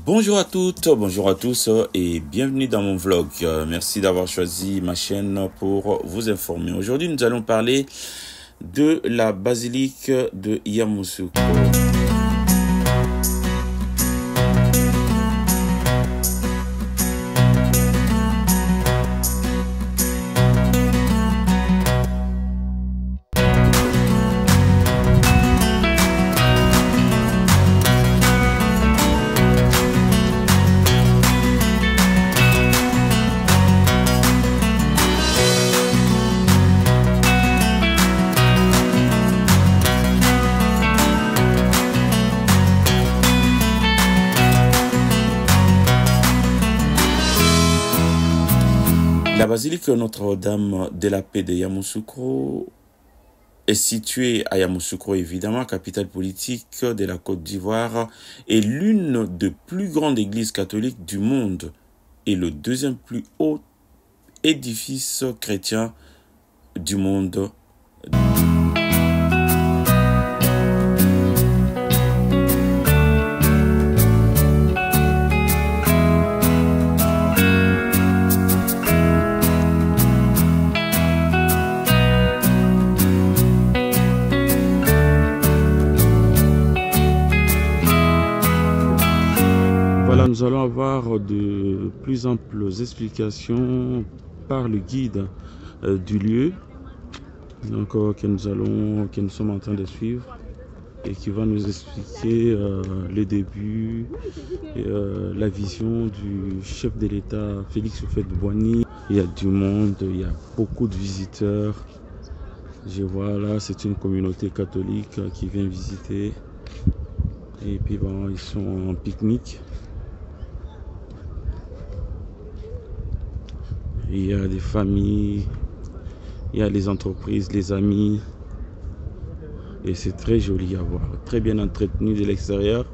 Bonjour à toutes, bonjour à tous et bienvenue dans mon vlog. Merci d'avoir choisi ma chaîne pour vous informer. Aujourd'hui, nous allons parler de la basilique de Yamoussoukro. La basilique Notre-Dame de la Paix de Yamoussoukro est située à Yamoussoukro, évidemment, capitale politique de la Côte d'Ivoire, et l'une des plus grandes églises catholiques du monde et le deuxième plus haut édifice chrétien du monde. Voilà, nous allons avoir de plus amples explications par le guide du lieu, donc que nous sommes en train de suivre et qui va nous expliquer le début et la vision du chef de l'État Félix Houphouët-Boigny. Il y a du monde, il y a beaucoup de visiteurs. Je vois là, c'est une communauté catholique qui vient visiter. Et puis bon, ils sont en pique-nique. Il y a des familles, il y a les entreprises, les amis. Et c'est très joli à voir, très bien entretenu de l'extérieur.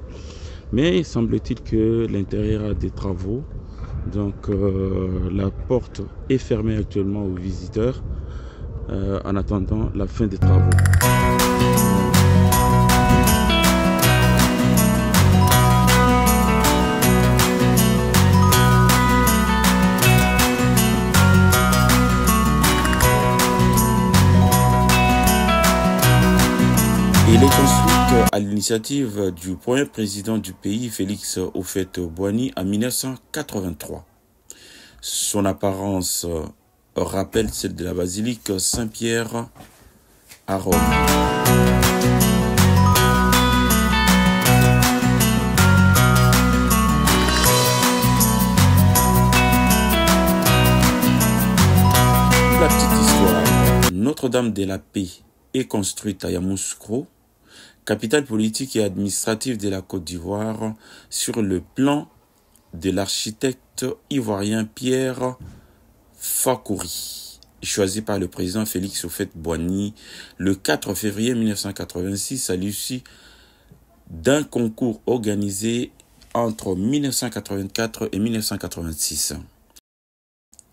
Mais il semble-t-il que l'intérieur a des travaux. Donc la porte est fermée actuellement aux visiteurs en attendant la fin des travaux. Il est construite à l'initiative du premier président du pays, Félix Houphouët-Boigny, en 1983. Son apparence rappelle celle de la basilique Saint-Pierre à Rome. La petite histoire. Notre-Dame de la Paix est construite à Yamoussoukro, capitale politique et administrative de la Côte d'Ivoire, sur le plan de l'architecte ivoirien Pierre Fakouri, choisi par le président Félix Houphouët-Boigny le 4 février 1986 à l'issue d'un concours organisé entre 1984 et 1986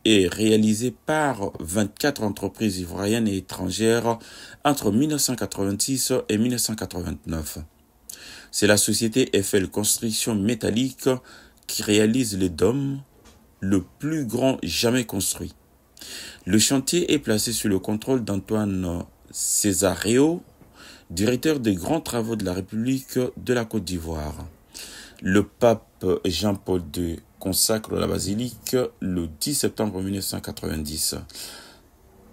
et réalisé par 24 entreprises ivoiriennes et étrangères entre 1986 et 1989. C'est la société Eiffel Construction Métallique qui réalise le dôme le plus grand jamais construit. Le chantier est placé sous le contrôle d'Antoine Césaréo, directeur des grands travaux de la République de la Côte d'Ivoire. Le pape Jean-Paul II consacre la basilique le 10 septembre 1990.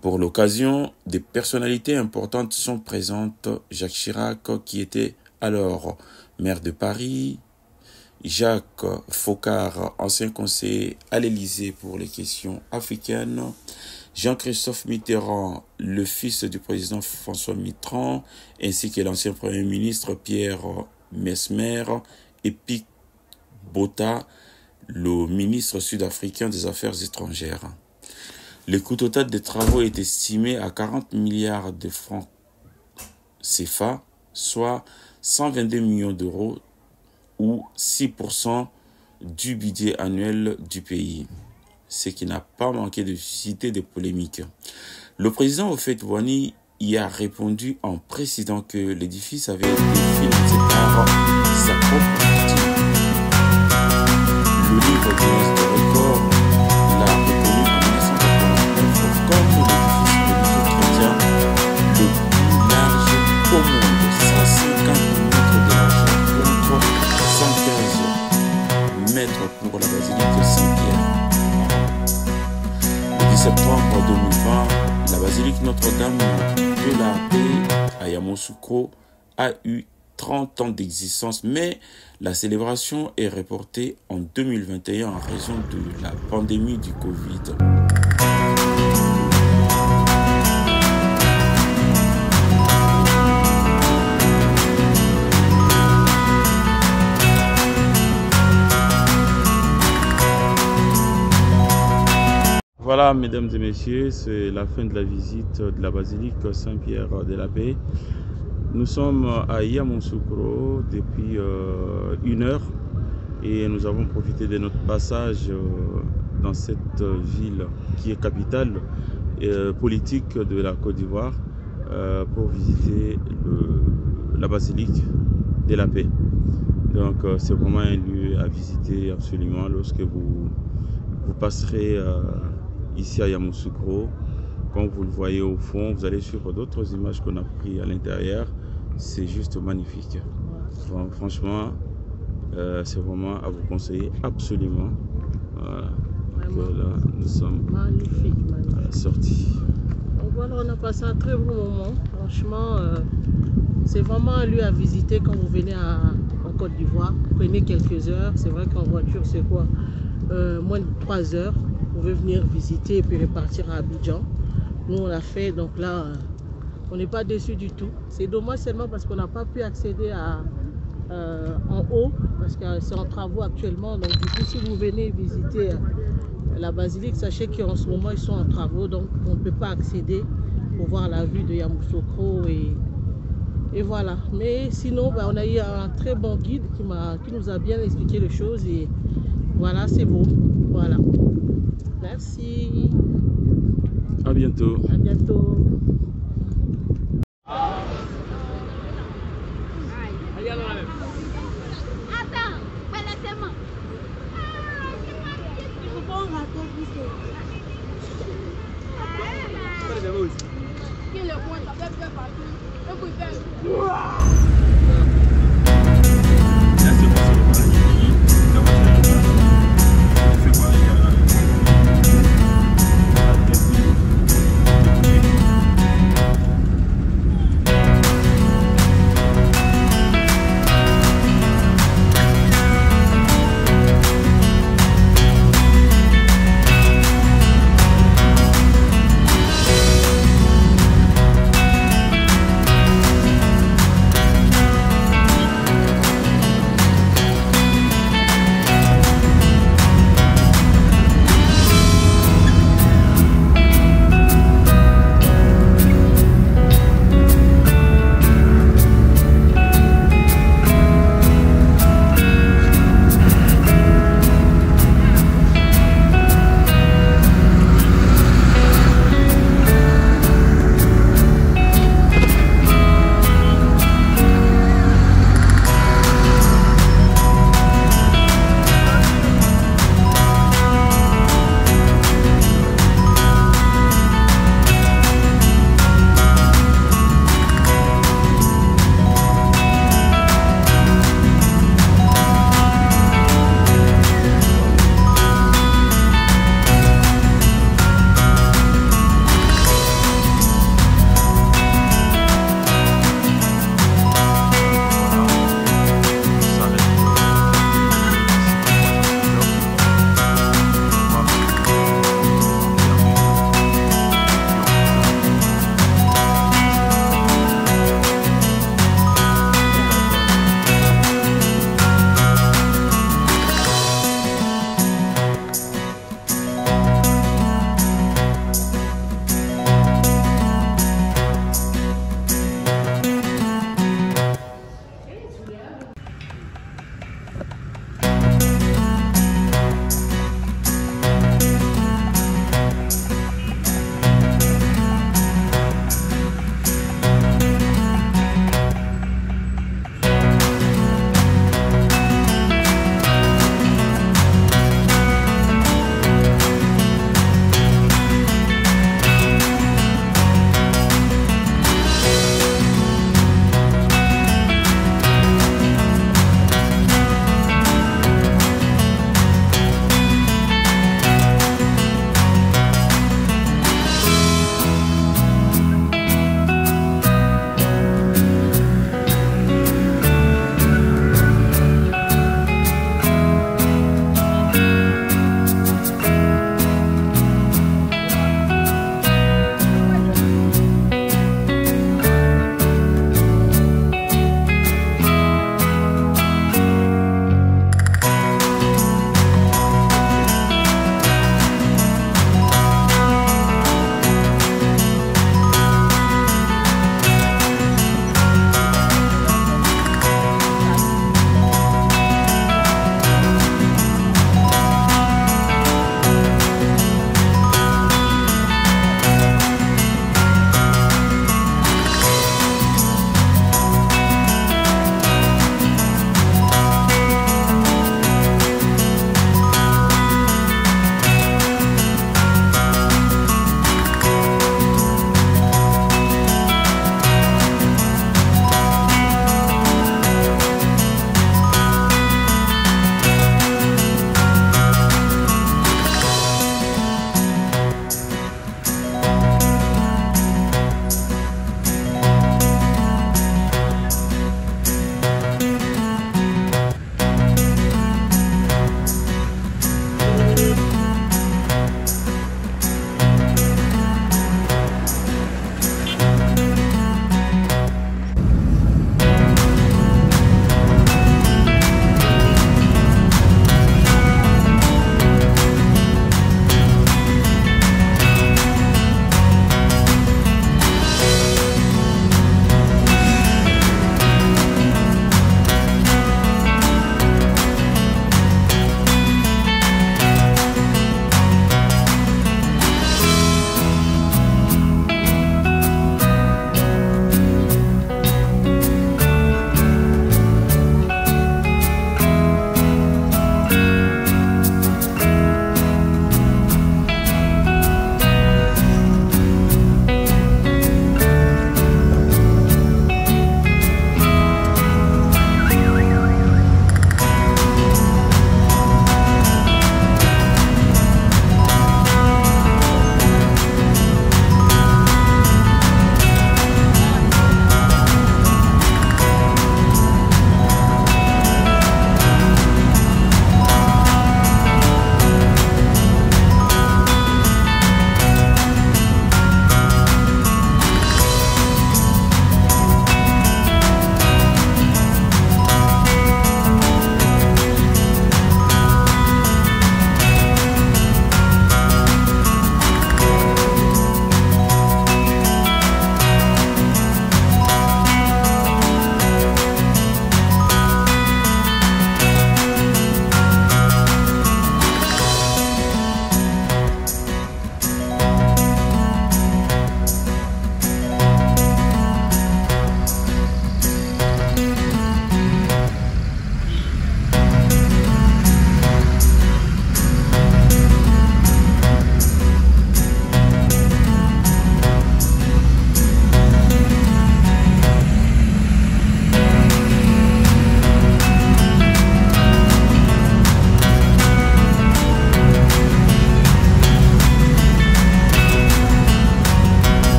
Pour l'occasion, des personnalités importantes sont présentes. Jacques Chirac, qui était alors maire de Paris, Jacques Foccart, ancien conseiller à l'Élysée pour les questions africaines, Jean-Christophe Mitterrand, le fils du président François Mitterrand, ainsi que l'ancien Premier ministre Pierre Messmer et Pic Botha, le ministre sud-africain des Affaires étrangères. Le coût total des travaux est estimé à 40 milliards de francs CFA, soit 122 millions d'euros ou 6% du budget annuel du pays, ce qui n'a pas manqué de susciter des polémiques. Le président Houphouët-Boigny y a répondu en précisant que l'édifice avait été financé par sa propre partie. naître pour la basilique Saint-Pierre. Le 10 septembre 2020, la basilique Notre-Dame de la Paix à Yamoussoukro a eu 30 ans d'existence, mais la célébration est reportée en 2021 en raison de la pandémie du Covid. Voilà, mesdames et messieurs, c'est la fin de la visite de la basilique Saint-Pierre de la Paix. Nous sommes à Yamoussoukro depuis 1 heure et nous avons profité de notre passage dans cette ville qui est capitale politique de la Côte d'Ivoire pour visiter la basilique de la Paix. Donc c'est vraiment un lieu à visiter absolument lorsque vous passerez ici à Yamoussoukro. Comme vous le voyez au fond, vous allez suivre d'autres images qu'on a prises à l'intérieur. C'est juste magnifique. Bon, franchement, c'est vraiment à vous conseiller absolument. Voilà. Là, nous sommes magnifique. À la sortie. Donc voilà, on a passé un très bon moment. Franchement, c'est vraiment un lieu à visiter quand vous venez en Côte d'Ivoire. Prenez quelques heures. C'est vrai qu'en voiture, c'est quoi moins de 3 heures. Vous pouvez venir visiter et puis repartir à Abidjan. Nous, on l'a fait, donc là, on n'est pas déçus du tout. C'est dommage seulement parce qu'on n'a pas pu accéder en haut, parce que c'est en travaux actuellement. Donc, du coup, si vous venez visiter la basilique, sachez qu'en ce moment, ils sont en travaux, donc on ne peut pas accéder pour voir la vue de Yamoussoukro. Et voilà. Mais sinon, bah, on a eu un très bon guide qui nous a bien expliqué les choses. Et voilà, c'est beau. Voilà. Merci. À bientôt. À bientôt. Attends, laissez-moi. Il faut pas en rater plus. Qui est le point, ça peut faire partout. Et vous faites.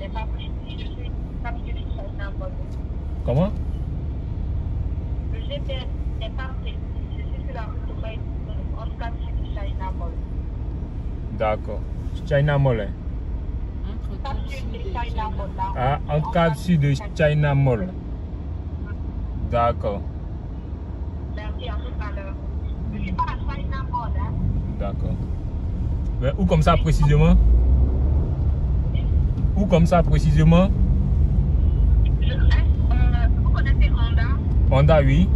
n'est pas précis. Je suis capturé sur China Mall. Comment? Le GPS n'est pas précis. Je suis sur la route de Maïs. En tout cas, sur China Mall. D'accord. China Mall. Hein? Cap Sud de China Mall. Là. Ah, en Cap Sud de China Mall. D'accord. Merci à tout à l'heure. Je ne suis pas à China Mall. Hein. D'accord. Mais où comme ça précisément? Où comme ça précisément? Vous connaissez Honda? Honda, oui.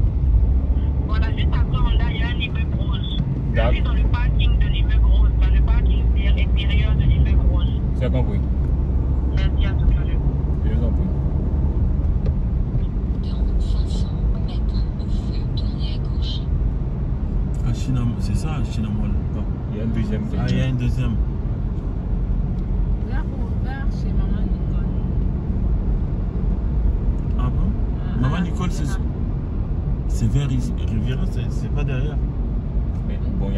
Voilà, juste après Honda, il y a un immeuble rose. Je D'accord. suis dans le parking de l'immeuble rose, dans le parking extérieur de l'immeuble rose. C'est compris. Merci à tout à l'heure. Je vous en prie. Dans 500 mètres au feu, tournez à gauche. Ah, China, c'est ça, China Mall. Il y a un deuxième. Ah, il y a une deuxième. Vers chez Maman Nicole. Ah bon? Maman Nicole, c'est vers Riviera, c'est pas derrière. Mais bon, il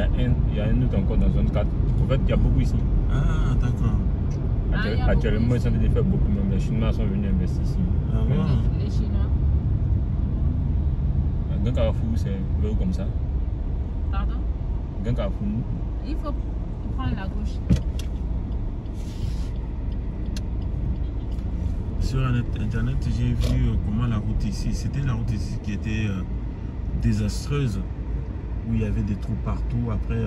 y a un autre encore dans zone 4. En fait, il y a beaucoup ici. Ah, d'accord. Actuellement, ils sont en train de faire beaucoup, même les Chinois sont venus investir ici. Ah bon? Les Chinois. Dans Carrefour, c'est vers où comme ça? Pardon? Dans Carrefour. Il faut prendre la gauche. Sur internet, j'ai vu comment la route ici, c'était la route ici qui était désastreuse, où il y avait des trous partout. Après,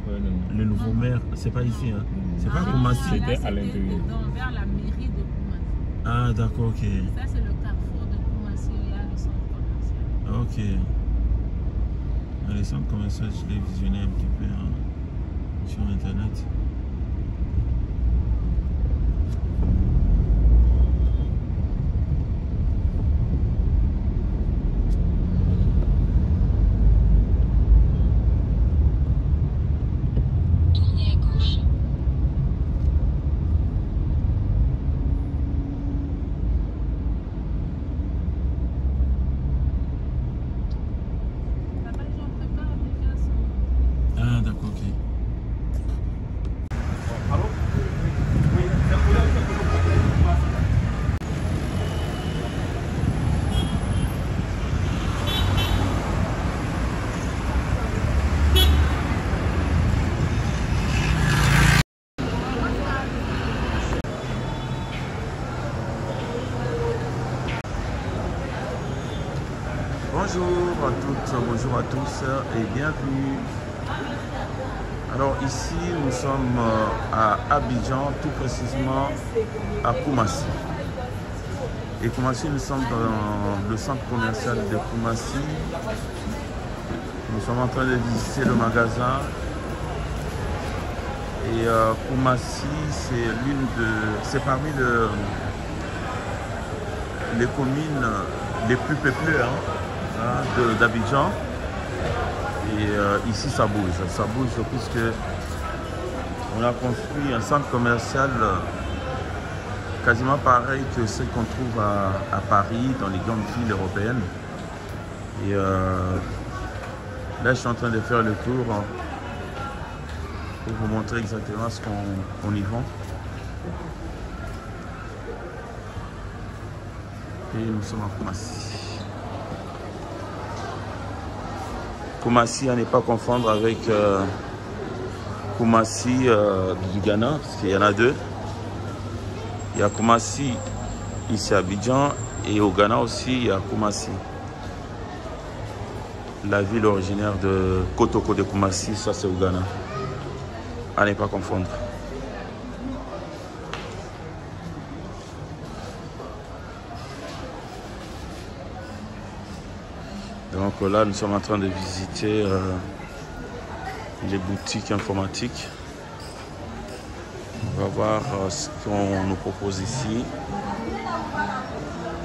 Ouais, non. le nouveau maire, c'est pas ici, hein? C'est pas Koumassi. C'était à l'intérieur. Vers la mairie de Koumassi. Ah, d'accord, ok. Ça, c'est le carrefour de Koumassi. Il y a le centre commercial. Ok. Les centres commerciaux, je l'ai visionné un petit peu sur internet. Tournez à gauche. Papa, j'en prépare déjà son... Ah, d'accord, ok. Bonjour à toutes, bonjour à tous et bienvenue. Alors ici nous sommes à Abidjan, tout précisément à Koumassi. Et Koumassi, nous sommes dans le centre commercial de Koumassi. Nous sommes en train de visiter le magasin. Et Koumassi, c'est parmi les communes les plus peuplées d'Abidjan. Et ici ça bouge puisque on a construit un centre commercial quasiment pareil que ceux qu'on trouve à Paris, dans les grandes villes européennes. Et là je suis en train de faire le tour pour vous montrer exactement ce qu'on y vend. Et nous sommes à Koumassi. Koumassi, à ne pas confondre avec Koumassi du Ghana, parce qu'il y en a deux. Il y a Koumassi ici à Abidjan et au Ghana aussi il y a Koumassi. La ville originaire de Kotoko de Koumassi, ça c'est au Ghana. À ne pas confondre. Donc là, nous sommes en train de visiter les boutiques informatiques. On va voir ce qu'on nous propose ici.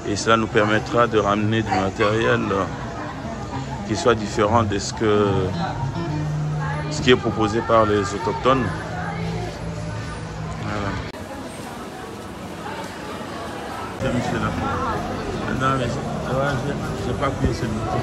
Et cela nous permettra de ramener du matériel qui soit différent de ce qui est proposé par les autochtones. Voilà. Non, mais je n'ai pas appuyé ce bouton.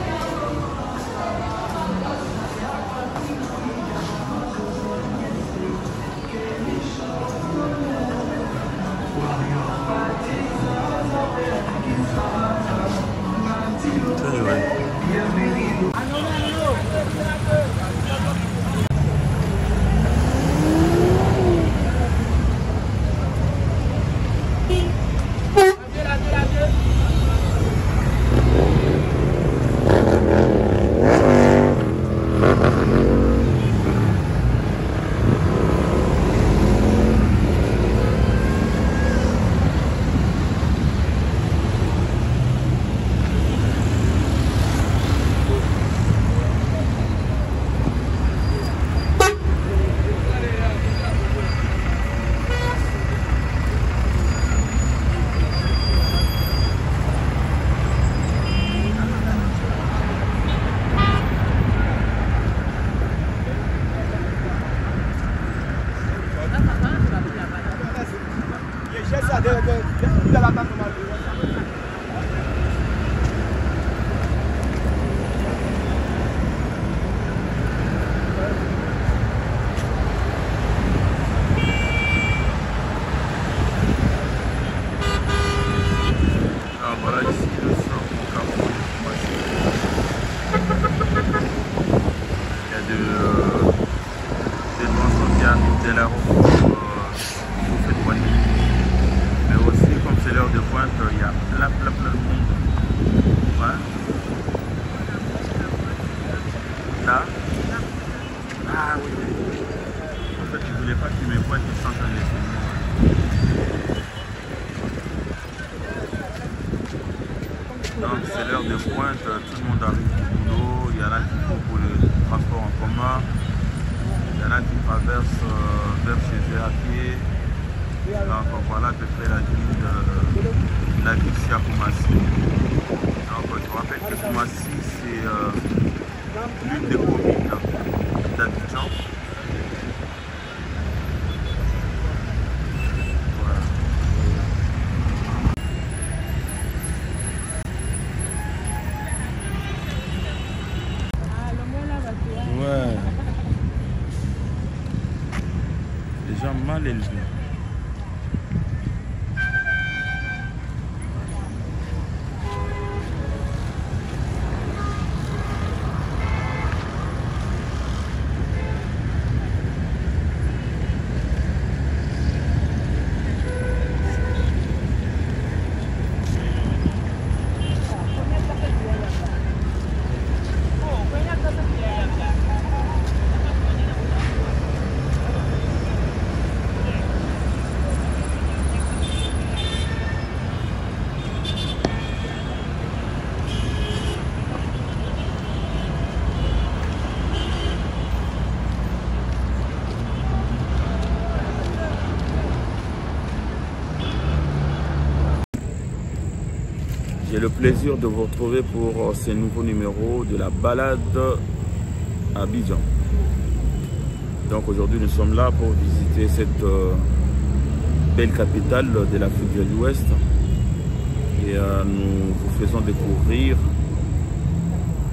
Donc c'est l'heure de pointe, tout le monde arrive au boulot, il y en a qui courent pour le transport en commun, il y en a qui traversent vers chez eux à pied. Donc voilà à peu près la ville ici à Koumassi. Donc je rappelle que Koumassi c'est l'une des communes d'Abidjan. Les gens mal élevés. J'ai le plaisir de vous retrouver pour ce nouveau numéro de la balade à Abidjan. Donc aujourd'hui nous sommes là pour visiter cette belle capitale de l'Afrique de l'Ouest et nous vous faisons découvrir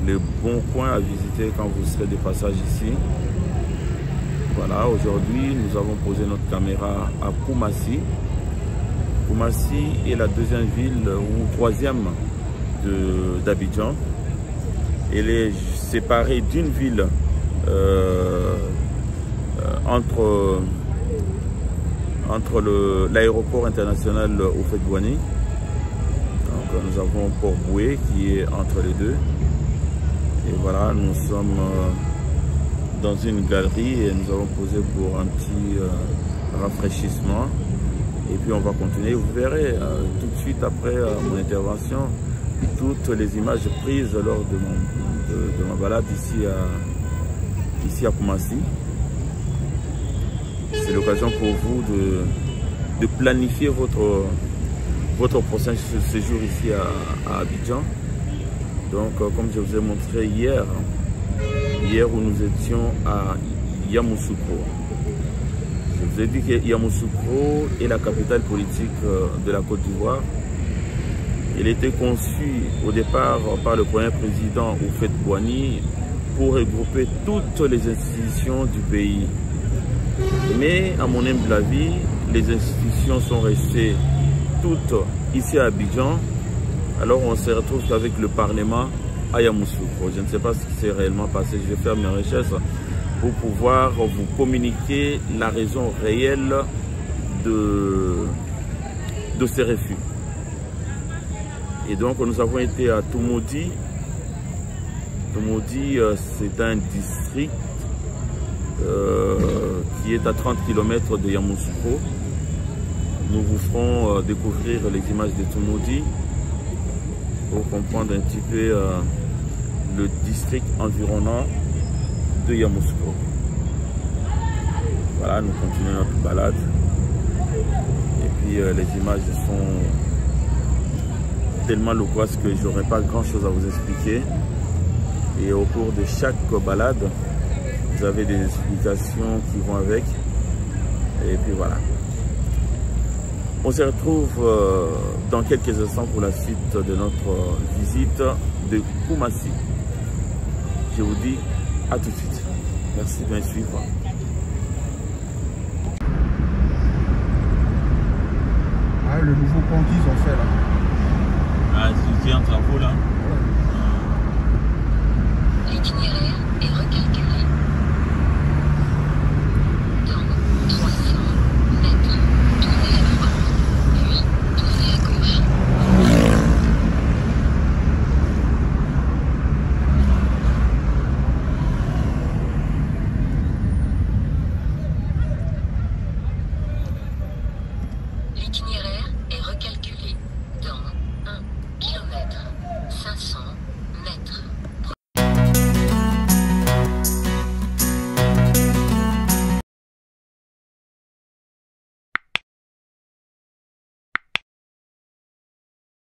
les bons coins à visiter quand vous serez de passage ici. Voilà, aujourd'hui nous avons posé notre caméra à Koumassi. Koumassi est la deuxième ville ou troisième d'Abidjan. Elle est séparée d'une ville entre l'aéroport international Houphouët-Boigny. Donc nous avons Port-Boué qui est entre les deux. Et voilà, nous sommes dans une galerie et nous avons posé pour un petit rafraîchissement. Et puis on va continuer, vous verrez tout de suite après mon intervention toutes les images prises lors de ma balade ici à Koumassi. C'est l'occasion pour vous de planifier votre prochain séjour ici à Abidjan. Donc comme je vous ai montré hier où nous étions à Yamoussoukro. Je vous ai dit que Yamoussoukro est la capitale politique de la Côte d'Ivoire. Elle était conçue au départ par le premier président Houphouët-Boigny pour regrouper toutes les institutions du pays. Mais à mon humble avis, les institutions sont restées toutes ici à Abidjan. Alors on se retrouve avec le Parlement à Yamoussoukro. Je ne sais pas ce qui s'est réellement passé. Je vais faire mes recherches pour pouvoir vous communiquer la raison réelle de ces refus. Et donc nous avons été à Toumoudi. Toumoudi, c'est un district qui est à 30 km de Yamoussoukro. Nous vous ferons découvrir les images de Toumoudi pour comprendre un petit peu le district environnant de Yamoussoukro. Voilà, nous continuons notre balade. Et puis les images sont tellement loquaces que j'aurai pas grand chose à vous expliquer. Et au cours de chaque balade, vous avez des explications qui vont avec. Et puis voilà. On se retrouve dans quelques instants pour la suite de notre visite de Koumassi. Je vous dis à tout de suite. Merci de me suivre. Ah, le nouveau pont qu'ils ont fait là. Ah, c'est en travaux là. L'itinéraire est recalculé.